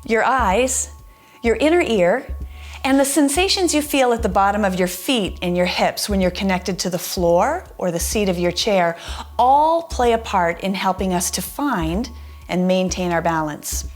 your eyes, your inner ear, and the sensations you feel at the bottom of your feet and your hips when you're connected to the floor or the seat of your chair all play a part in helping us to find and maintain our balance.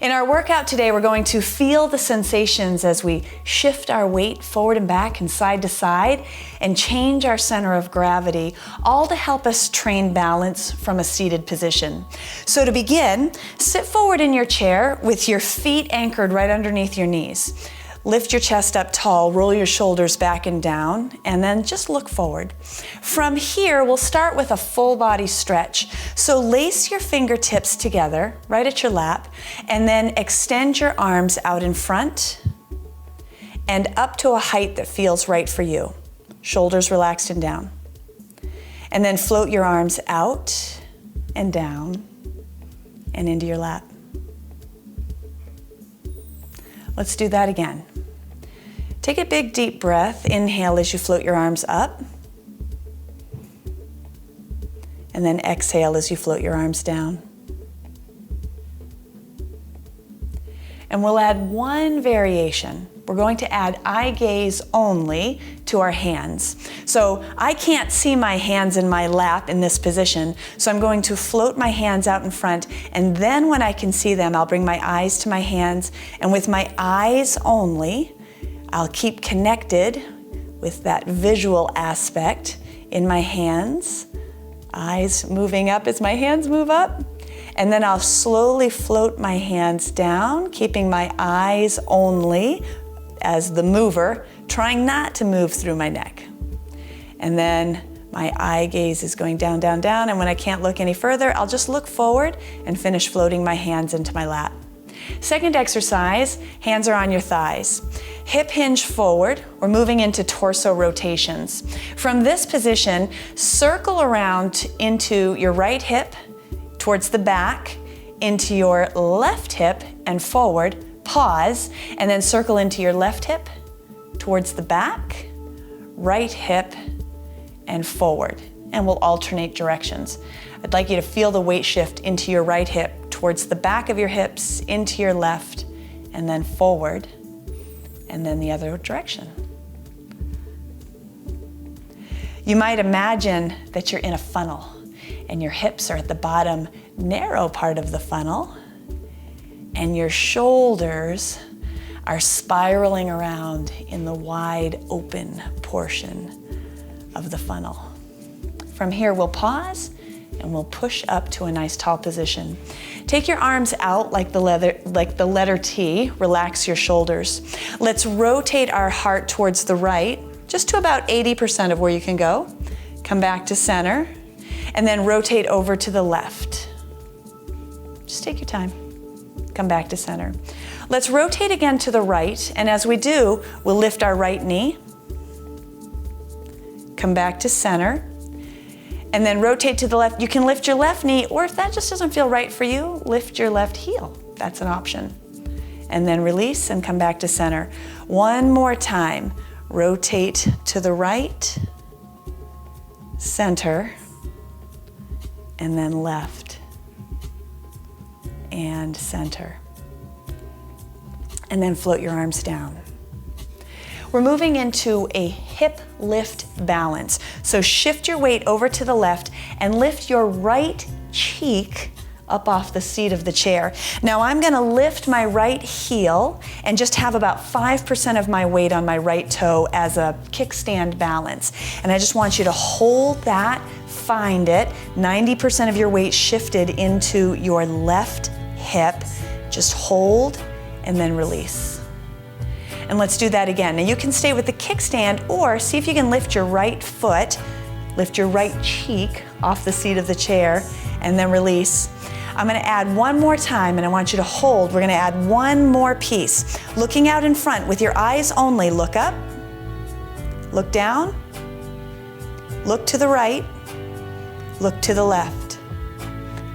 In our workout today, we're going to feel the sensations as we shift our weight forward and back and side to side and change our center of gravity, all to help us train balance from a seated position. So to begin, sit forward in your chair with your feet anchored right underneath your knees. Lift your chest up tall, roll your shoulders back and down, and then just look forward. From here, we'll start with a full body stretch. So lace your fingertips together right at your lap, and then extend your arms out in front and up to a height that feels right for you. Shoulders relaxed and down. And then float your arms out and down and into your lap. Let's do that again. Take a big deep breath. Inhale as you float your arms up. And then exhale as you float your arms down. And we'll add one variation. We're going to add eye gaze only to our hands. So I can't see my hands in my lap in this position, so I'm going to float my hands out in front, and then when I can see them, I'll bring my eyes to my hands, and with my eyes only, I'll keep connected with that visual aspect in my hands. Eyes moving up as my hands move up. And then I'll slowly float my hands down, keeping my eyes only as the mover, trying not to move through my neck. And then my eye gaze is going down, down, down, and when I can't look any further, I'll just look forward and finish floating my hands into my lap. Second exercise, hands are on your thighs. Hip hinge forward, we're moving into torso rotations. From this position, circle around into your right hip, towards the back, into your left hip and forward, pause, and then circle into your left hip, towards the back, right hip, and forward. And we'll alternate directions. I'd like you to feel the weight shift into your right hip, towards the back of your hips, into your left, and then forward, and then the other direction. You might imagine that you're in a funnel, and your hips are at the bottom narrow part of the funnel, and your shoulders are spiraling around in the wide open portion of the funnel. From here, we'll pause and we'll push up to a nice tall position. Take your arms out like the letter T, relax your shoulders. Let's rotate our heart towards the right, just to about 80% of where you can go. Come back to center, and then rotate over to the left. Just take your time. Come back to center. Let's rotate again to the right, and as we do, we'll lift our right knee. Come back to center, and then rotate to the left. You can lift your left knee, or if that just doesn't feel right for you, lift your left heel. That's an option. And then release and come back to center. One more time. Rotate to the right, center, and then left and center. And then float your arms down. We're moving into a hip lift balance. So shift your weight over to the left and lift your right cheek up off the seat of the chair. Now I'm gonna lift my right heel and just have about 5% of my weight on my right toe as a kickstand balance. And I just want you to hold that, find it. 90% of your weight shifted into your left hip. Just hold and then release. And let's do that again. Now you can stay with the kickstand or see if you can lift your right foot, lift your right cheek off the seat of the chair, and then release. I'm gonna add one more time and I want you to hold. We're gonna add one more piece. Looking out in front with your eyes only, look up, look down, look to the right, look to the left,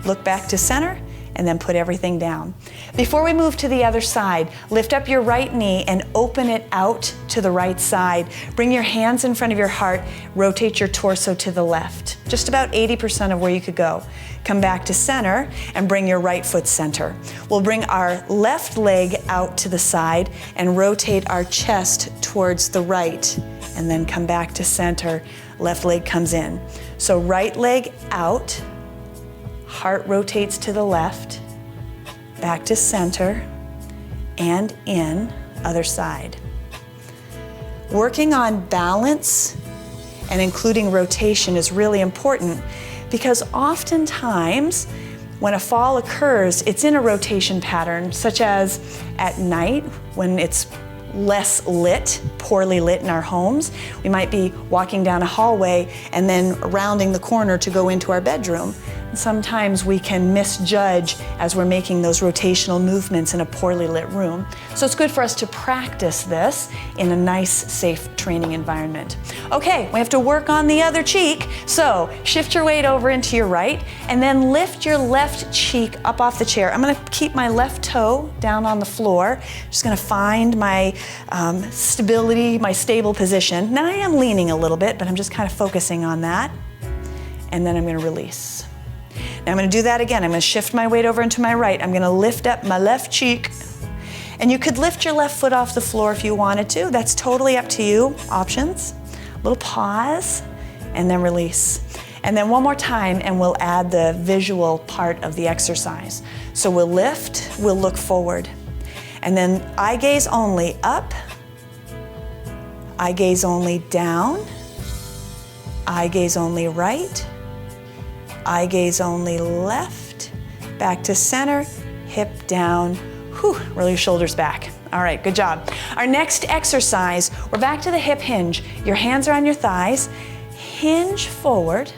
look back to center, and then put everything down. Before we move to the other side, lift up your right knee and open it out to the right side. Bring your hands in front of your heart, rotate your torso to the left, just about 80% of where you could go. Come back to center and bring your right foot center. We'll bring our left leg out to the side and rotate our chest towards the right, and then come back to center. Left leg comes in. So right leg out, heart rotates to the left, back to center, and in, other side. Working on balance and including rotation is really important, because oftentimes when a fall occurs, it's in a rotation pattern, such as at night when it's less lit, poorly lit in our homes. We might be walking down a hallway and then rounding the corner to go into our bedroom. And sometimes we can misjudge as we're making those rotational movements in a poorly lit room. So it's good for us to practice this in a nice, safe training environment. Okay, we have to work on the other cheek. So shift your weight over into your right and then lift your left cheek up off the chair. I'm gonna keep my left toe down on the floor. Just gonna find my stability, my stable position. Now I am leaning a little bit, but I'm just kind of focusing on that. And then I'm gonna release. Now I'm gonna do that again. I'm gonna shift my weight over into my right. I'm gonna lift up my left cheek. And you could lift your left foot off the floor if you wanted to. That's totally up to you. Options. A little pause, and then release. And then one more time, and we'll add the visual part of the exercise. So we'll lift, we'll look forward. And then eye gaze only up, eye gaze only down, eye gaze only right, eye gaze only left, back to center, hip down, whew, roll your shoulders back. All right, good job. Our next exercise, we're back to the hip hinge. Your hands are on your thighs, hinge forward,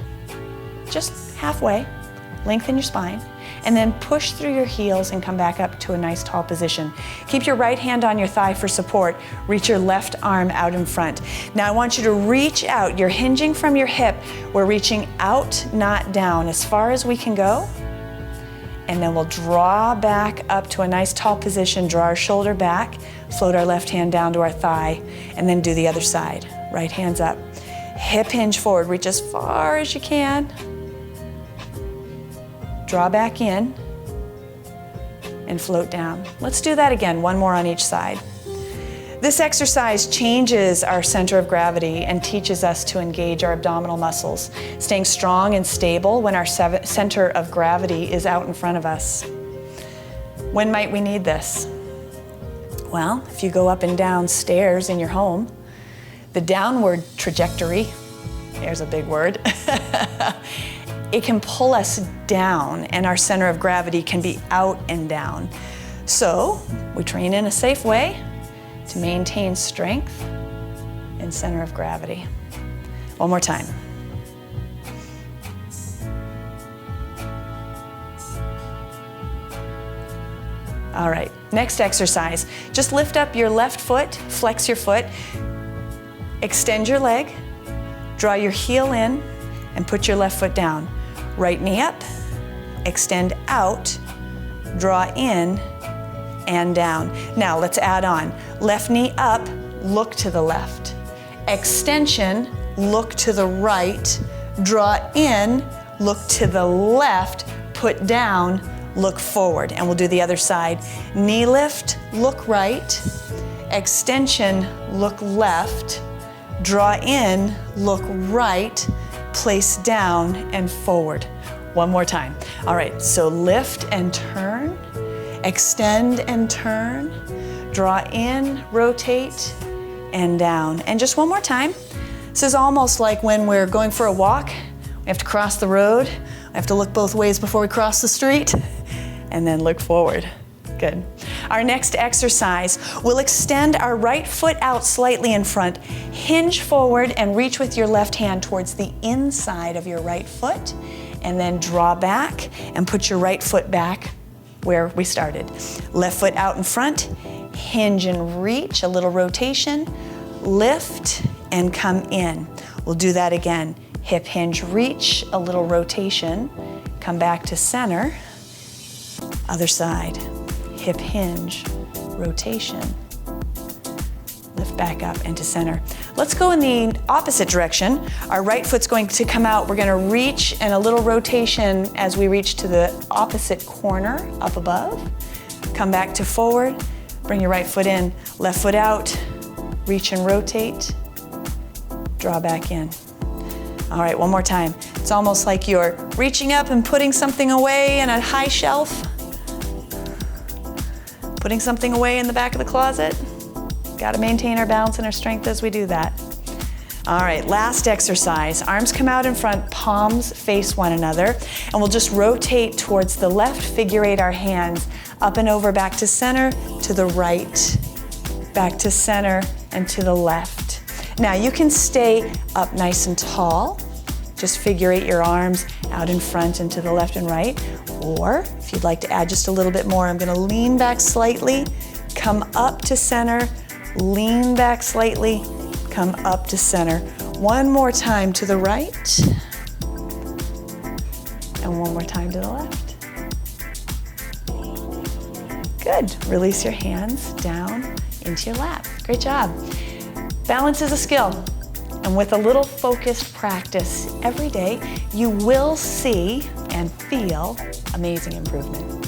just halfway, lengthen your spine, and then push through your heels and come back up to a nice tall position. Keep your right hand on your thigh for support. Reach your left arm out in front. Now I want you to reach out. You're hinging from your hip. We're reaching out, not down, as far as we can go. And then we'll draw back up to a nice tall position, draw our shoulder back, float our left hand down to our thigh, and then do the other side. Right hand's up. Hip hinge forward, reach as far as you can. Draw back in and float down. Let's do that again, one more on each side. This exercise changes our center of gravity and teaches us to engage our abdominal muscles, staying strong and stable when our center of gravity is out in front of us. When might we need this? Well, if you go up and down stairs in your home, the downward trajectory, there's a big word, it can pull us down and our center of gravity can be out and down. So we train in a safe way to maintain strength and center of gravity. One more time. All right, next exercise. Just lift up your left foot, flex your foot, extend your leg, draw your heel in, and put your left foot down. Right knee up, extend out, draw in, and down. Now let's add on. Left knee up, look to the left. Extension, look to the right. Draw in, look to the left. Put down, look forward. And we'll do the other side. Knee lift, look right. Extension, look left. Draw in, look right. Place down and forward. One more time. All right, so lift and turn, extend and turn, draw in, rotate, and down. And just one more time. This is almost like when we're going for a walk. We have to cross the road. We have to look both ways before we cross the street, and then look forward. Good. Our next exercise, we'll extend our right foot out slightly in front, hinge forward and reach with your left hand towards the inside of your right foot, and then draw back and put your right foot back where we started. Left foot out in front, hinge and reach, a little rotation, lift and come in. We'll do that again. Hip hinge, reach, a little rotation, come back to center, Other side, hip hinge, rotation. Lift back up into center. Let's go in the opposite direction. Our right foot's going to come out. We're going to reach and a little rotation as we reach to the opposite corner up above. Come back to forward. Bring your right foot in, left foot out. Reach and rotate. Draw back in. All right, one more time. It's almost like you're reaching up and putting something away in a high shelf. Putting something away in the back of the closet. Got to maintain our balance and our strength as we do that. All right, last exercise. Arms come out in front, palms face one another, and we'll just rotate towards the left, figure eight our hands, up and over, back to center, to the right, back to center, and to the left. Now you can stay up nice and tall. Just figure eight your arms out in front and to the left and right. Or if you'd like to add just a little bit more, I'm going to lean back slightly, come up to center, lean back slightly, come up to center. One more time to the right, and one more time to the left. Good. Release your hands down into your lap. Great job. Balance is a skill, and with a little focused practice every day, you will see and feel amazing improvement.